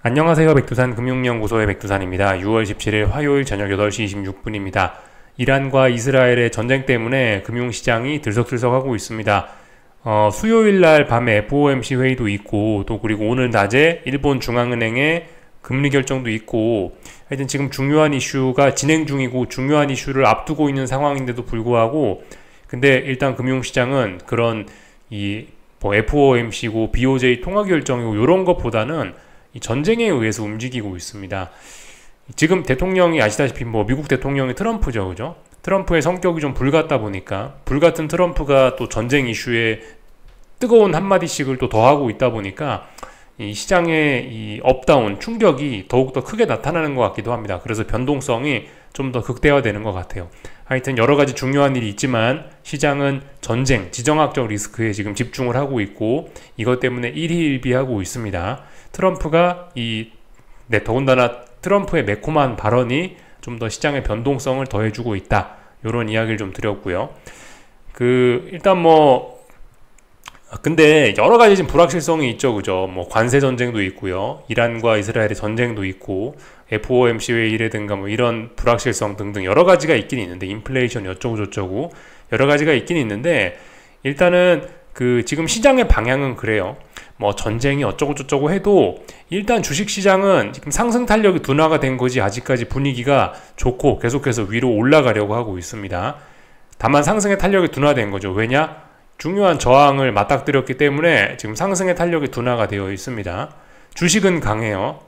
안녕하세요. 백두산 금융연구소의 백두산입니다. 6월 17일 화요일 저녁 8시 26분입니다. 이란과 이스라엘의 전쟁 때문에 금융시장이 들썩들썩하고 있습니다. 수요일날 밤에 FOMC 회의도 있고 또 그리고 오늘 낮에 일본 중앙은행의 금리 결정도 있고 하여튼 지금 중요한 이슈가 진행 중이고 중요한 이슈를 앞두고 있는 상황인데도 불구하고 근데 일단 금융시장은 그런 FOMC고 BOJ 통화 결정이고 이런 것보다는 이 전쟁에 의해서 움직이고 있습니다. 지금 대통령이 아시다시피 미국 대통령이 트럼프죠, 그죠? 트럼프의 성격이 좀 불같다 보니까 불같은 트럼프가 또 전쟁 이슈에 뜨거운 한마디씩을 또 더하고 있다 보니까 이 시장의 이 업다운 충격이 더욱더 크게 나타나는 것 같기도 합니다. 그래서 변동성이 좀 더 극대화되는 것 같아요. 하여튼 여러 가지 중요한 일이 있지만 시장은 전쟁, 지정학적 리스크에 지금 집중을 하고 있고 이것 때문에 일희일비하고 있습니다. 트럼프가 더군다나 트럼프의 매콤한 발언이 좀 더 시장의 변동성을 더해주고 있다. 이런 이야기를 좀 드렸고요. 근데 여러 가지 지금 불확실성이 있죠, 그죠? 관세 전쟁도 있고요. 이란과 이스라엘의 전쟁도 있고, FOMC 회의라든가 이런 불확실성 등등 여러 가지가 있긴 있는데, 인플레이션 어쩌고저쩌고 여러 가지가 있긴 있는데, 일단은 지금 시장의 방향은 그래요. 전쟁이 어쩌고저쩌고 해도 일단 주식시장은 지금 상승 탄력이 둔화가 된 거지 아직까지 분위기가 좋고 계속해서 위로 올라가려고 하고 있습니다. 다만 상승의 탄력이 둔화된 거죠. 왜냐? 중요한 저항을 맞닥뜨렸기 때문에 지금 상승의 탄력이 둔화가 되어 있습니다. 주식은 강해요.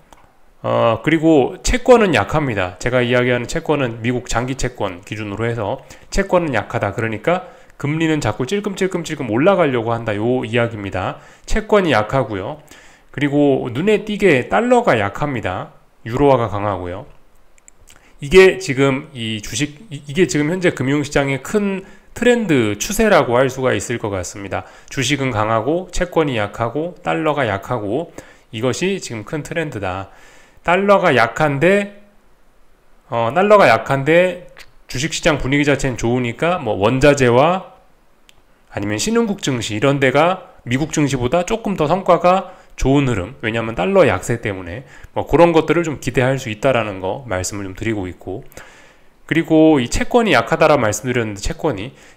그리고 채권은 약합니다. 제가 이야기하는 채권은 미국 장기 채권 기준으로 해서 채권은 약하다. 그러니까 금리는 자꾸 찔끔찔끔 올라가려고 한다. 요 이야기입니다. 채권이 약하고요. 그리고 눈에 띄게 달러가 약합니다. 유로화가 강하고요. 이게 지금 이게 지금 현재 금융시장의 큰 트렌드 추세라고 할 수가 있을 것 같습니다. 주식은 강하고 채권이 약하고 달러가 약하고 이것이 지금 큰 트렌드다. 달러가 약한데 주식시장 분위기 자체는 좋으니까 원자재와 아니면 신흥국 증시 이런 데가 미국 증시보다 조금 더 성과가 좋은 흐름, 왜냐하면 달러 약세 때문에 그런 것들을 좀 기대할 수 있다라는 거 말씀을 좀 드리고 있고, 그리고 이 채권이 약하다라 말씀드렸는데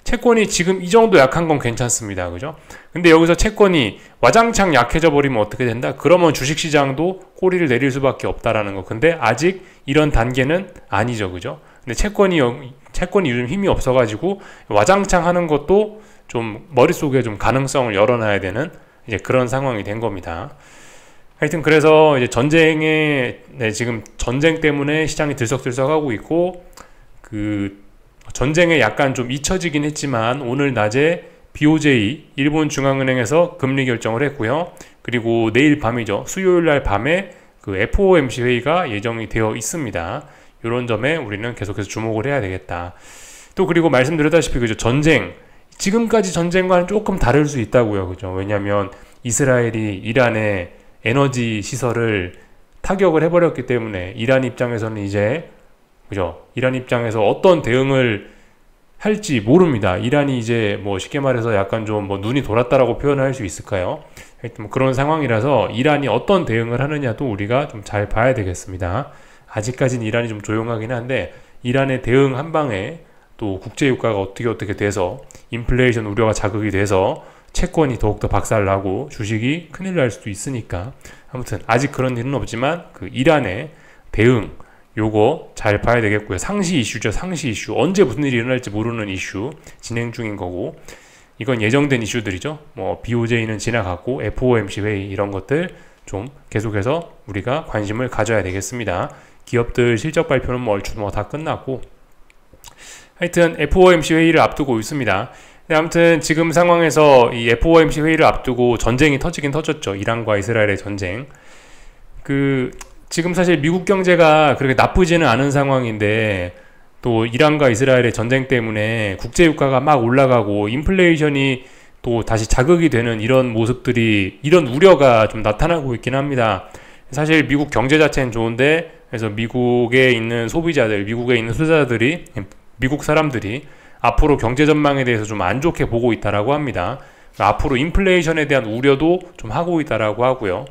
채권이 지금 이 정도 약한 건 괜찮습니다. 그죠? 근데 여기서 채권이 와장창 약해져 버리면 어떻게 된다? 그러면 주식시장도 꼬리를 내릴 수밖에 없다라는 거. 근데 아직 이런 단계는 아니죠. 그죠? 근데 채권이 요즘 힘이 없어가지고 와장창 하는 것도 좀 머릿속에 좀 가능성을 열어놔야 되는 이제 그런 상황이 된 겁니다. 하여튼 그래서 이제 지금 전쟁 때문에 시장이 들썩들썩하고 있고 전쟁에 약간 좀 잊혀지긴 했지만 오늘 낮에 BOJ 일본 중앙은행에서 금리 결정을 했고요. 그리고 내일 밤이죠. 수요일날 밤에 FOMC 회의가 예정이 되어 있습니다. 이런 점에 우리는 계속해서 주목을 해야 되겠다. 또 그리고 말씀드렸다시피 그죠, 지금까지 전쟁과는 조금 다를 수 있다고요. 그죠? 왜냐하면 이스라엘이 이란의 에너지 시설을 타격을 해버렸기 때문에 이란 입장에서는 이제 이란 입장에서 어떤 대응을 할지 모릅니다. 이란이 이제 쉽게 말해서 약간 좀 눈이 돌았다라고 표현을 할 수 있을까요? 하여튼 그런 상황이라서 이란이 어떤 대응을 하느냐도 우리가 좀 잘 봐야 되겠습니다. 아직까지는 이란이 좀 조용하긴 한데 이란의 대응 한 방에 또 국제유가가 어떻게 돼서 인플레이션 우려가 자극이 돼서 채권이 더욱더 박살나고 주식이 큰일 날 수도 있으니까 아무튼 아직 그런 일은 없지만 이란의 대응 요거 잘 봐야 되겠고요. 상시 이슈죠. 상시 이슈. 언제 무슨 일이 일어날지 모르는 이슈 진행 중인 거고 이건 예정된 이슈들이죠. BOJ는 지나갔고 FOMC 회의 이런 것들 좀 계속해서 우리가 관심을 가져야 되겠습니다. 기업들 실적 발표는 얼추 다 끝났고 하여튼 FOMC 회의를 앞두고 있습니다. 아무튼 지금 상황에서 이 FOMC 회의를 앞두고 전쟁이 터지긴 터졌죠. 이란과 이스라엘의 전쟁. 지금 사실 미국 경제가 그렇게 나쁘지는 않은 상황인데 또 이란과 이스라엘의 전쟁 때문에 국제유가가 막 올라가고 인플레이션이 또 다시 자극이 되는 이런 모습들이 이런 우려가 좀 나타나고 있긴 합니다. 사실 미국 경제 자체는 좋은데 그래서 미국에 있는 소비자들, 미국에 있는 투자자들이 미국 사람들이 앞으로 경제 전망에 대해서 좀 안 좋게 보고 있다라고 합니다. 앞으로 인플레이션에 대한 우려도 좀 하고 있다라고 하고요.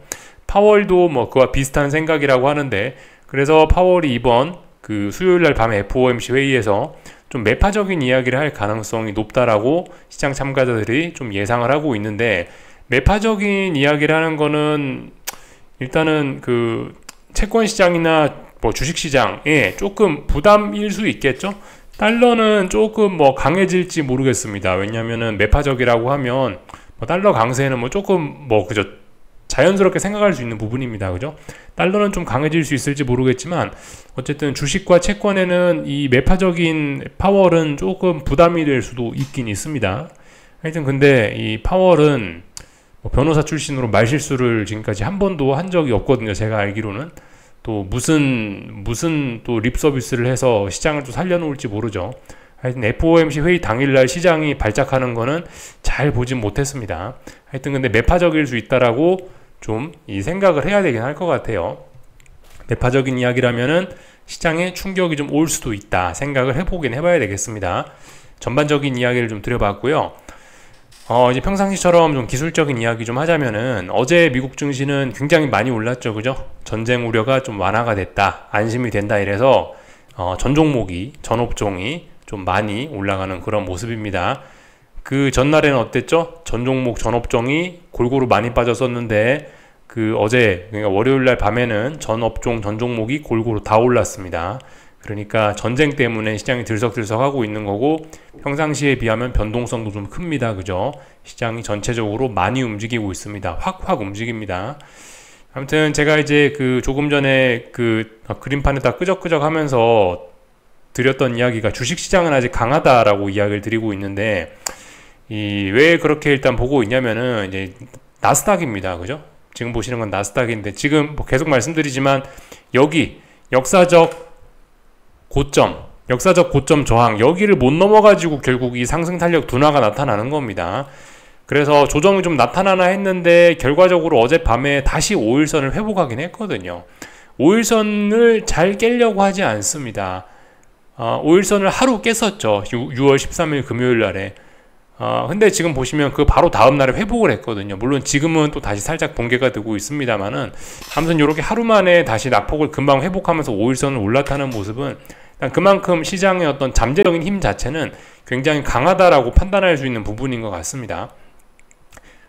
파월도 뭐 그와 비슷한 생각이라고 하는데, 그래서 파월이 이번 그 수요일날 밤에 FOMC 회의에서 좀 매파적인 이야기를 할 가능성이 높다라고 시장 참가자들이 좀 예상을 하고 있는데, 매파적인 이야기를 하는 거는 일단은 그 채권 시장이나 뭐 주식 시장에 조금 부담일 수 있겠죠. 달러는 조금 뭐 강해질지 모르겠습니다. 왜냐면은 매파적이라고 하면 뭐 달러 강세는 뭐 조금 뭐 그저 자연스럽게 생각할 수 있는 부분입니다. 그죠? 달러는 좀 강해질 수 있을지 모르겠지만 어쨌든 주식과 채권에는 이 매파적인 파월은 조금 부담이 될 수도 있긴 있습니다. 하여튼 근데 이 파월은 뭐 변호사 출신으로 말실수를 지금까지 한 번도 한 적이 없거든요. 제가 알기로는. 또 무슨 또 립 서비스를 해서 시장을 또 살려놓을지 모르죠. 하여튼 FOMC 회의 당일날 시장이 발작하는 거는 잘 보진 못했습니다. 하여튼 근데 매파적일 수 있다라고 좀 이 생각을 해야 되긴 할 것 같아요. 매파적인 이야기라면은 시장에 충격이 좀 올 수도 있다 생각을 해보긴 해봐야 되겠습니다. 전반적인 이야기를 좀 드려봤고요. 이제 평상시처럼 좀 기술적인 이야기 좀 하자면은 어제 미국 증시는 굉장히 많이 올랐죠. 그죠? 전쟁 우려가 좀 완화가 됐다. 안심이 된다. 이래서 전 종목이, 전 업종이 좀 많이 올라가는 그런 모습입니다. 그 전날에는 어땠죠? 전 종목, 전 업종이 골고루 많이 빠졌었는데 그 어제, 그러니까 월요일날 밤에는 전 업종, 전 종목이 골고루 다 올랐습니다. 그러니까 전쟁 때문에 시장이 들썩들썩하고 있는 거고, 평상시에 비하면 변동성도 좀 큽니다. 그죠? 시장이 전체적으로 많이 움직이고 있습니다. 확 움직입니다. 아무튼 제가 이제 그 조금 전에 그 그림판에다 끄적끄적 하면서 드렸던 이야기가 주식시장은 아직 강하다라고 이야기를 드리고 있는데, 왜 그렇게 일단 보고 있냐면은 이제 나스닥입니다. 그죠? 지금 보시는 건 나스닥인데, 지금 뭐 계속 말씀드리지만 여기 역사적 고점 저항, 여기를 못 넘어가지고 결국 이 상승 탄력 둔화가 나타나는 겁니다. 그래서 조정이 좀 나타나나 했는데 결과적으로 어젯밤에 다시 5일선을 회복하긴 했거든요. 5일선을 잘 깨려고 하지 않습니다. 5일선을 하루 깼었죠. 6월 13일 금요일 날에. 근데 지금 보시면 그 바로 다음 날에 회복을 했거든요. 물론 지금은 또 다시 살짝 번개가 되고 있습니다만은, 아무튼 이렇게 하루 만에 다시 낙폭을 금방 회복하면서 5일선을 올라타는 모습은 그만큼 시장의 어떤 잠재적인 힘 자체는 굉장히 강하다라고 판단할 수 있는 부분인 것 같습니다.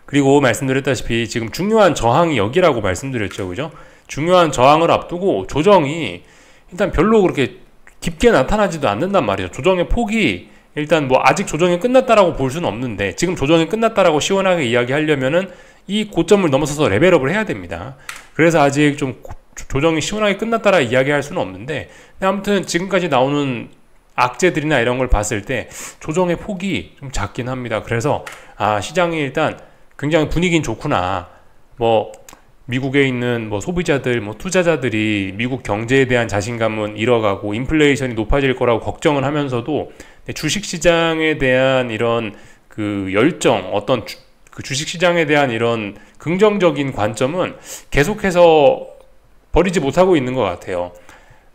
그리고 말씀드렸다시피 지금 중요한 저항이 여기라고 말씀드렸죠. 그죠? 중요한 저항을 앞두고 조정이 일단 별로 그렇게 깊게 나타나지도 않는단 말이죠. 조정의 폭이 일단 뭐 아직 조정이 끝났다라고 볼 수는 없는데, 지금 조정이 끝났다라고 시원하게 이야기하려면은 이 고점을 넘어서서 레벨업을 해야 됩니다. 그래서 아직 좀 조정이 시원하게 끝났다라 이야기할 수는 없는데, 아무튼 지금까지 나오는 악재들이나 이런 걸 봤을 때 조정의 폭이 좀 작긴 합니다. 그래서 시장이 일단 굉장히 분위기는 좋구나. 뭐 미국에 있는 뭐 소비자들, 뭐 투자자들이 미국 경제에 대한 자신감은 잃어가고 인플레이션이 높아질 거라고 걱정을 하면서도 주식시장에 대한 이런 그 열정, 어떤 그 주식시장에 대한 이런 긍정적인 관점은 계속해서 버리지 못하고 있는 것 같아요.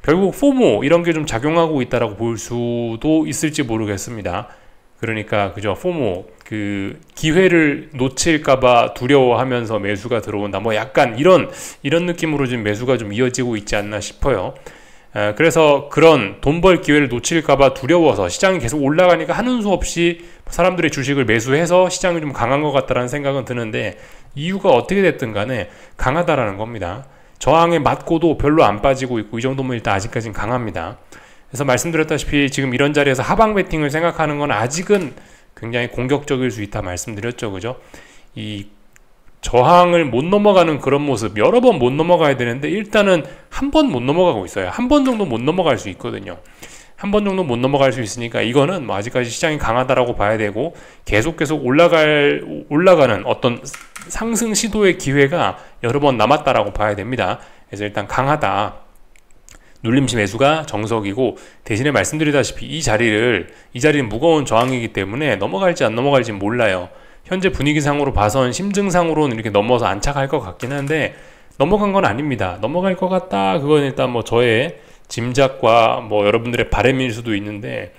결국 포모 이런 게 좀 작용하고 있다라고 볼 수도 있을지 모르겠습니다. 그러니까 그죠, 포모, 그 기회를 놓칠까봐 두려워하면서 매수가 들어온다, 뭐 약간 이런 느낌으로 지금 매수가 좀 이어지고 있지 않나 싶어요. 그래서 그런 돈 벌 기회를 놓칠까봐 두려워서 시장이 계속 올라가니까 하는 수 없이 사람들의 주식을 매수해서 시장이 좀 강한 것 같다라는 생각은 드는데, 이유가 어떻게 됐든 간에 강하다라는 겁니다. 저항에 맞고도 별로 안 빠지고 있고, 이 정도면 일단 아직까지는 강합니다. 그래서 말씀드렸다시피 지금 이런 자리에서 하방 베팅을 생각하는 건 아직은 굉장히 공격적일 수 있다 말씀드렸죠. 그죠? 이 저항을 못 넘어가는 그런 모습, 여러 번 못 넘어가야 되는데 일단은 한 번 못 넘어가고 있어요. 한 번 정도 못 넘어갈 수 있거든요. 한 번 정도 못 넘어갈 수 있으니까 이거는 뭐 아직까지 시장이 강하다라고 봐야 되고, 계속 올라가는 어떤 상승 시도의 기회가 여러 번 남았다라고 봐야 됩니다. 그래서 일단 강하다, 눌림시 매수가 정석이고, 대신에 말씀드리다시피 이 자리는 무거운 저항이기 때문에 넘어갈지 안 넘어갈지 몰라요. 현재 분위기상으로 봐선 심증상으로는 이렇게 넘어서 안착할 것 같긴 한데 넘어간 건 아닙니다. 넘어갈 것 같다, 그건 일단 뭐 저의 짐작과 뭐 여러분들의 바람일 수도 있는데,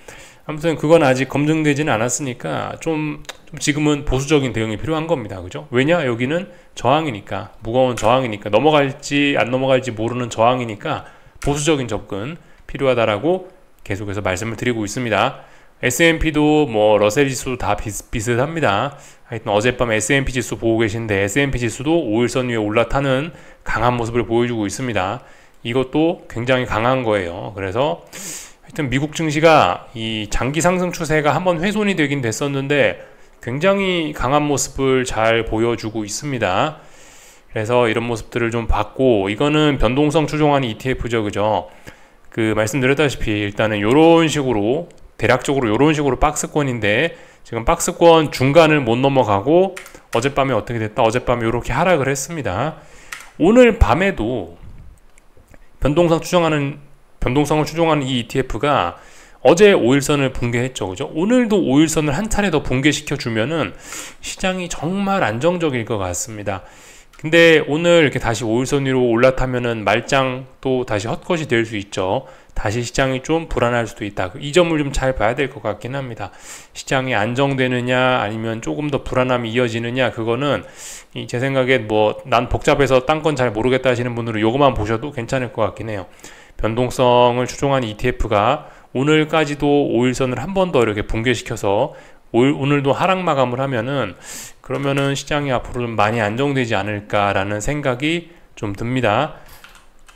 아무튼 그건 아직 검증되지는 않았으니까 좀 좀 지금은 보수적인 대응이 필요한 겁니다. 그죠? 왜냐? 여기는 저항이니까, 무거운 저항이니까, 넘어갈지 안 넘어갈지 모르는 저항이니까 보수적인 접근 필요하다라고 계속해서 말씀을 드리고 있습니다. S&P도 뭐 러셀 지수 다 비슷합니다. 하여튼 어젯밤 S&P 지수 보고 계신데 S&P 지수도 5일선 위에 올라타는 강한 모습을 보여주고 있습니다. 이것도 굉장히 강한 거예요. 그래서 하여튼 미국 증시가 이 장기 상승 추세가 한번 훼손이 되긴 됐었는데 굉장히 강한 모습을 잘 보여주고 있습니다. 그래서 이런 모습들을 좀 봤고, 이거는 변동성 추종하는 ETF죠. 그죠? 그 말씀드렸다시피 일단은 요런 식으로 대략적으로 이런 식으로 박스권인데 지금 박스권 중간을 못 넘어가고 어젯밤에 어떻게 됐다? 어젯밤에 이렇게 하락을 했습니다. 오늘 밤에도 변동성을 추종하는 이 ETF가 어제 5일선을 붕괴했죠. 그죠? 오늘도 5일선을 한 차례 더 붕괴시켜 주면은 시장이 정말 안정적일 것 같습니다. 근데 오늘 이렇게 다시 5일선 위로 올라타면은 말짱 또 다시 헛것이 될 수 있죠. 다시 시장이 좀 불안할 수도 있다. 이 점을 좀 잘 봐야 될 것 같긴 합니다. 시장이 안정되느냐 아니면 조금 더 불안함이 이어지느냐, 그거는 제 생각에 뭐 난 복잡해서 딴 건 잘 모르겠다 하시는 분들은 요거만 보셔도 괜찮을 것 같긴 해요. 변동성을 추종하는 ETF가 오늘까지도 5일선을 한 번 더 이렇게 붕괴시켜서 오늘도 하락 마감을 하면은, 그러면은 시장이 앞으로 좀 많이 안정되지 않을까라는 생각이 좀 듭니다.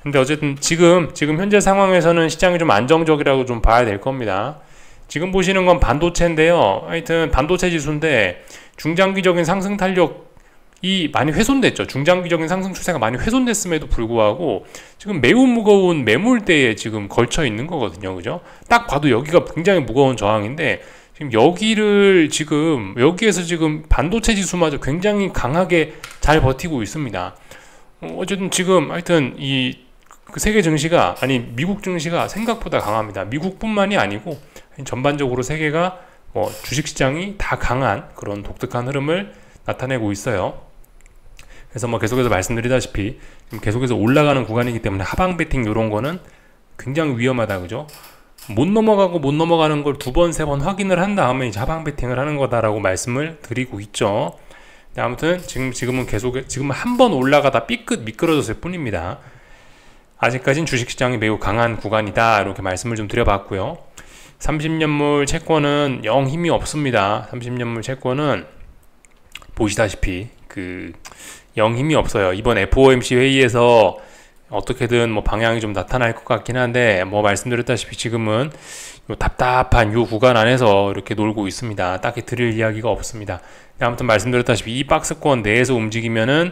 근데 어쨌든 지금 현재 상황에서는 시장이 좀 안정적이라고 좀 봐야 될 겁니다. 지금 보시는 건 반도체인데요. 하여튼 반도체 지수인데 중장기적인 상승 탄력이 많이 훼손됐죠. 중장기적인 상승 추세가 많이 훼손됐음에도 불구하고 지금 매우 무거운 매물대에 지금 걸쳐 있는 거거든요. 그죠? 딱 봐도 여기가 굉장히 무거운 저항인데 지금 여기에서 지금 반도체 지수마저 굉장히 강하게 잘 버티고 있습니다. 어쨌든 지금 하여튼 그 세계 증시가, 아니 미국 증시가 생각보다 강합니다. 미국뿐만이 아니고 전반적으로 세계가 주식시장이 다 강한 그런 독특한 흐름을 나타내고 있어요. 그래서 계속해서 말씀드리다시피 계속해서 올라가는 구간이기 때문에 하방 베팅 이런 거는 굉장히 위험하다. 그죠? 못 넘어가는 걸 두 번, 세 번 확인을 한 다음에 이제 하방 베팅을 하는 거다라고 말씀을 드리고 있죠. 아무튼 지금은 한 번 올라가다 삐끗 미끄러졌을 뿐입니다. 아직까진 주식시장이 매우 강한 구간이다, 이렇게 말씀을 좀 드려봤고요. 30년물 채권은 영 힘이 없습니다. 30년물 채권은 보시다시피 영 힘이 없어요. 이번 FOMC 회의에서 어떻게든 방향이 좀 나타날 것 같긴 한데, 말씀드렸다시피 지금은 요 답답한 요 구간 안에서 이렇게 놀고 있습니다. 딱히 드릴 이야기가 없습니다. 아무튼 말씀드렸다시피 이 박스권 내에서 움직이면은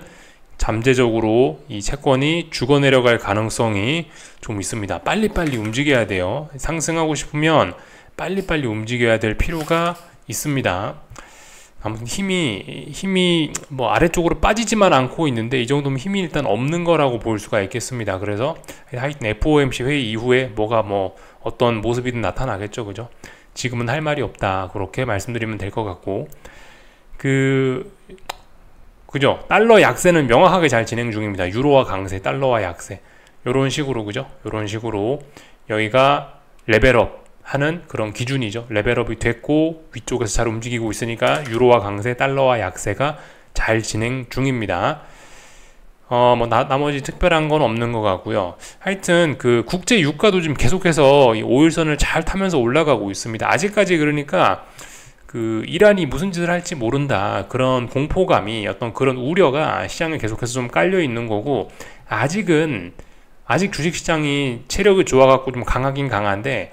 잠재적으로 이 채권이 죽어 내려갈 가능성이 좀 있습니다. 빨리빨리 움직여야 돼요. 상승하고 싶으면 빨리빨리 움직여야 될 필요가 있습니다. 아무튼 힘이 아래쪽으로 빠지지만 않고 있는데 이 정도면 힘이 일단 없는 거라고 볼 수가 있겠습니다. 그래서 하여튼 FOMC 회의 이후에 어떤 모습이든 나타나겠죠. 그죠? 지금은 할 말이 없다, 그렇게 말씀드리면 될 것 같고, 그죠? 달러 약세는 명확하게 잘 진행 중입니다. 유로화 강세, 달러화 약세, 요런 식으로, 그죠? 요런 식으로 여기가 레벨업 하는 그런 기준이죠. 레벨업이 됐고 위쪽에서 잘 움직이고 있으니까 유로화 강세, 달러화 약세가 잘 진행 중입니다. 나머지 특별한 건 없는 것 같고요. 하여튼 국제 유가도 지금 계속해서 이 5일선을 잘 타면서 올라가고 있습니다. 아직까지 그러니까 이란이 무슨 짓을 할지 모른다, 그런 공포감이, 어떤 그런 우려가 시장에 계속해서 좀 깔려 있는 거고, 아직 주식시장이 체력이 좋아갖고 좀 강하긴 강한데,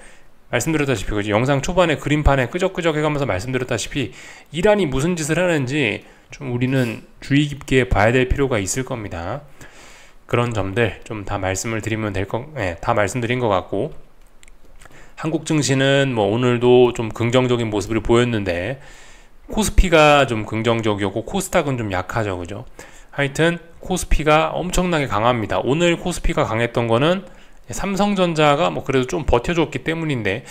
말씀드렸다시피 그죠? 영상 초반에 그림판에 끄적끄적 해가면서 말씀드렸다시피 이란이 무슨 짓을 하는지 좀 우리는 주의 깊게 봐야 될 필요가 있을 겁니다. 그런 점들 좀 다 말씀드린 것 같고, 한국 증시는 오늘도 좀 긍정적인 모습을 보였는데 코스피가 좀 긍정적이었고 코스닥은 좀 약하죠. 그죠? 하여튼 코스피가 엄청나게 강합니다. 오늘 코스피가 강했던 거는 삼성전자가 그래도 좀 버텨줬기 때문인데,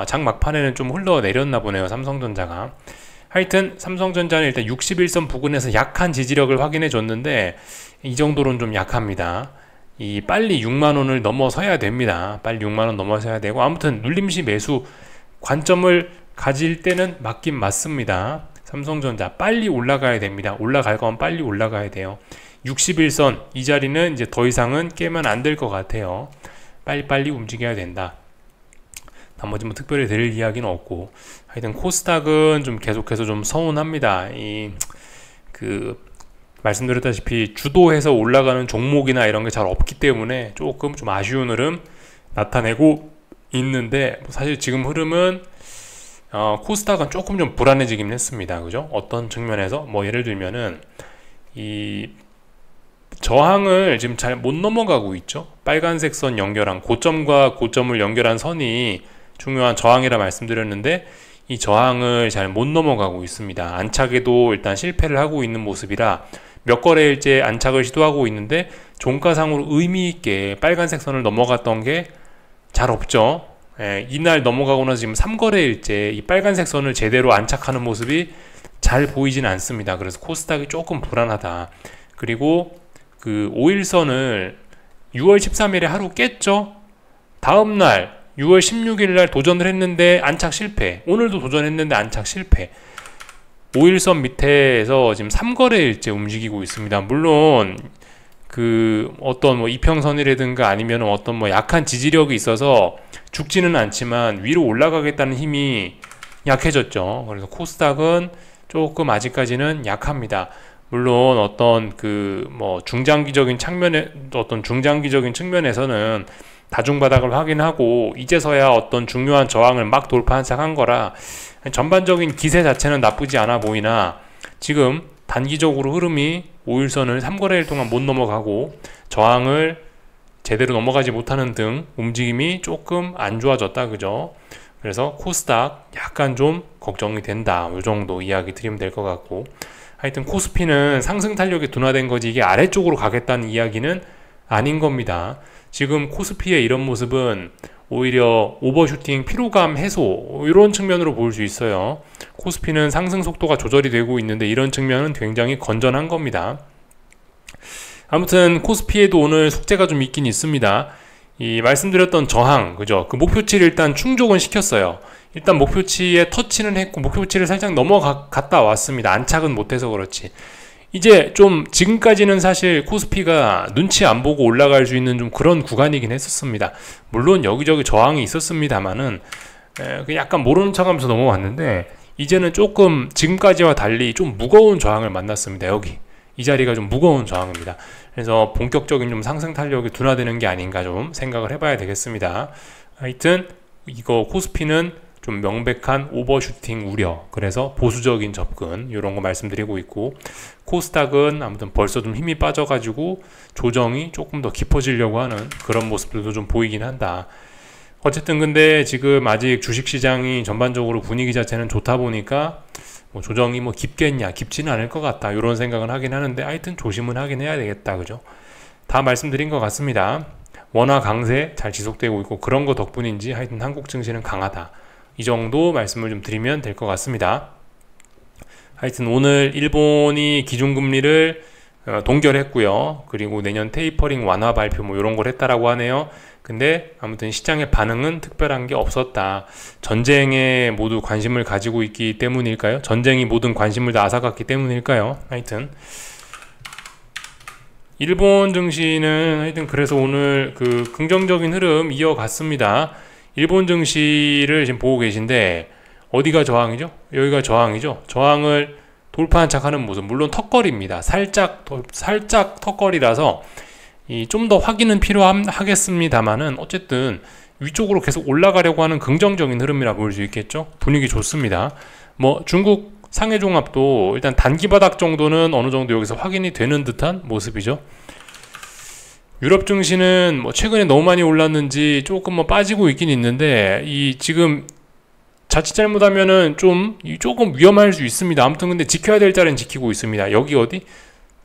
장 막판에는 좀 흘러내렸나 보네요, 삼성전자가. 하여튼 삼성전자는 일단 61선 부근에서 약한 지지력을 확인해 줬는데 이 정도로는 좀 약합니다. 빨리 6만원을 넘어서야 됩니다. 빨리 6만원 넘어서야 되고, 아무튼 눌림시 매수 관점을 가질 때는 맞긴 맞습니다. 삼성전자 빨리 올라가야 됩니다. 올라갈 거면 빨리 올라가야 돼요. 61선 이 자리는 이제 더 이상은 깨면 안 될 것 같아요. 빨리빨리 움직여야 된다. 나머지 뭐 특별히 드릴 이야기는 없고, 하여튼 코스닥은 좀 계속해서 좀 서운합니다. 말씀드렸다시피 주도해서 올라가는 종목이나 이런 게 잘 없기 때문에 조금 좀 아쉬운 흐름 나타내고 있는데, 사실 지금 흐름은 코스닥은 조금 좀 불안해지긴 했습니다. 그죠? 어떤 측면에서 뭐 예를 들면은 이 저항을 지금 잘 못 넘어가고 있죠. 빨간색 선 연결한 고점과 고점을 연결한 선이 중요한 저항이라 말씀드렸는데, 이 저항을 잘 못 넘어가고 있습니다. 안착에도 일단 실패를 하고 있는 모습이라 몇 거래일째 안착을 시도하고 있는데 종가상으로 의미있게 빨간색 선을 넘어갔던 게 잘 없죠. 이날 넘어가고 나서 지금 3거래일째 이 빨간색 선을 제대로 안착하는 모습이 잘 보이진 않습니다. 그래서 코스닥이 조금 불안하다. 그리고 그 5일선을 6월 13일에 하루 깼죠. 다음날 6월 16일 날 도전을 했는데 안착 실패. 오늘도 도전했는데 안착 실패. 5일선 밑에서 지금 3거래일째 움직이고 있습니다. 물론 그 어떤 뭐 이평선이라든가 아니면 어떤 뭐 약한 지지력이 있어서 죽지는 않지만 위로 올라가겠다는 힘이 약해졌죠. 그래서 코스닥은 조금 아직까지는 약합니다. 물론 어떤 그 뭐 중장기적인 측면에서는 다중바닥을 확인하고 이제서야 어떤 중요한 저항을 막 돌파한 거라 전반적인 기세 자체는 나쁘지 않아 보이나, 지금 단기적으로 흐름이 5일선을 3거래일 동안 못 넘어가고 저항을 제대로 넘어가지 못하는 등 움직임이 조금 안 좋아졌다. 그죠? 그래서 코스닥 약간 좀 걱정이 된다. 이 정도 이야기 드리면 될 것 같고, 하여튼 코스피는 상승 탄력이 둔화된 거지 이게 아래쪽으로 가겠다는 이야기는 아닌 겁니다. 지금 코스피의 이런 모습은 오히려 오버슈팅, 피로감 해소 이런 측면으로 볼 수 있어요. 코스피는 상승 속도가 조절이 되고 있는데 이런 측면은 굉장히 건전한 겁니다. 아무튼 코스피에도 오늘 숙제가 좀 있긴 있습니다. 이 말씀드렸던 저항, 그죠? 그 목표치를 일단 충족은 시켰어요. 일단 목표치에 터치는 했고 목표치를 살짝 넘어갔다 왔습니다. 안착은 못해서 그렇지. 이제 좀 지금까지는 사실 코스피가 눈치 안 보고 올라갈 수 있는 좀 그런 구간이긴 했었습니다. 물론 여기저기 저항이 있었습니다만은 약간 모르는 척하면서 넘어왔는데, 이제는 조금 지금까지와 달리 좀 무거운 저항을 만났습니다. 여기 이 자리가 좀 무거운 저항입니다. 그래서 본격적인 좀 상승 탄력이 둔화되는 게 아닌가 좀 생각을 해봐야 되겠습니다. 하여튼 이거 코스피는 좀 명백한 오버슈팅 우려, 그래서 보수적인 접근 이런 거 말씀드리고 있고, 코스닥은 아무튼 벌써 좀 힘이 빠져가지고 조정이 조금 더 깊어지려고 하는 그런 모습들도 좀 보이긴 한다. 어쨌든 근데 지금 아직 주식시장이 전반적으로 분위기 자체는 좋다 보니까 뭐 조정이 뭐 깊겠냐, 깊지는 않을 것 같다 이런 생각은 하긴 하는데, 하여튼 조심은 하긴 해야 되겠다. 그죠? 다 말씀드린 것 같습니다. 원화 강세 잘 지속되고 있고 그런 거 덕분인지 하여튼 한국 증시는 강하다. 이 정도 말씀을 좀 드리면 될 것 같습니다. 하여튼 오늘 일본이 기준금리를 동결했고요. 그리고 내년 테이퍼링 완화 발표 뭐 이런 걸 했다라고 하네요. 근데 아무튼 시장의 반응은 특별한 게 없었다. 전쟁에 모두 관심을 가지고 있기 때문일까요? 전쟁이 모든 관심을 다 앗아갔기 때문일까요? 하여튼 일본 증시는 하여튼 그래서 오늘 그 긍정적인 흐름 이어갔습니다. 일본 증시를 지금 보고 계신데 어디가 저항이죠? 여기가 저항이죠. 저항을 돌파한 척하는 모습, 물론 턱걸이입니다. 살짝 턱걸이라서 좀 더 확인은 필요하겠습니다만은 어쨌든 위쪽으로 계속 올라가려고 하는 긍정적인 흐름이라 볼 수 있겠죠. 분위기 좋습니다. 뭐 중국 상해종합도 일단 단기 바닥 정도는 어느 정도 여기서 확인이 되는 듯한 모습이죠. 유럽 증시는 뭐 최근에 너무 많이 올랐는지 조금 뭐 빠지고 있긴 있는데, 이 지금 자칫 잘못하면은 조금 위험할 수 있습니다. 아무튼 근데 지켜야 될 자리는 지키고 있습니다. 여기 어디?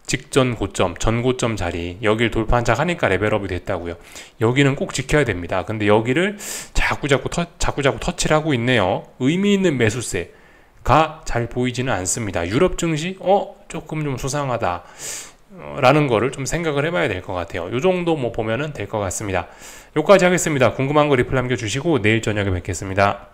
직전 고점, 전 고점 자리, 여기를 돌파한 척 하니까 레벨업이 됐다고요. 여기는 꼭 지켜야 됩니다. 근데 여기를 자꾸 터치를 하고 있네요. 의미 있는 매수세가 잘 보이지는 않습니다. 유럽 증시 조금 좀 수상하다 라는 거를 좀 생각을 해봐야 될 것 같아요. 요 정도 뭐 보면은 될 것 같습니다. 여기까지 하겠습니다. 궁금한 거 리플 남겨주시고 내일 저녁에 뵙겠습니다.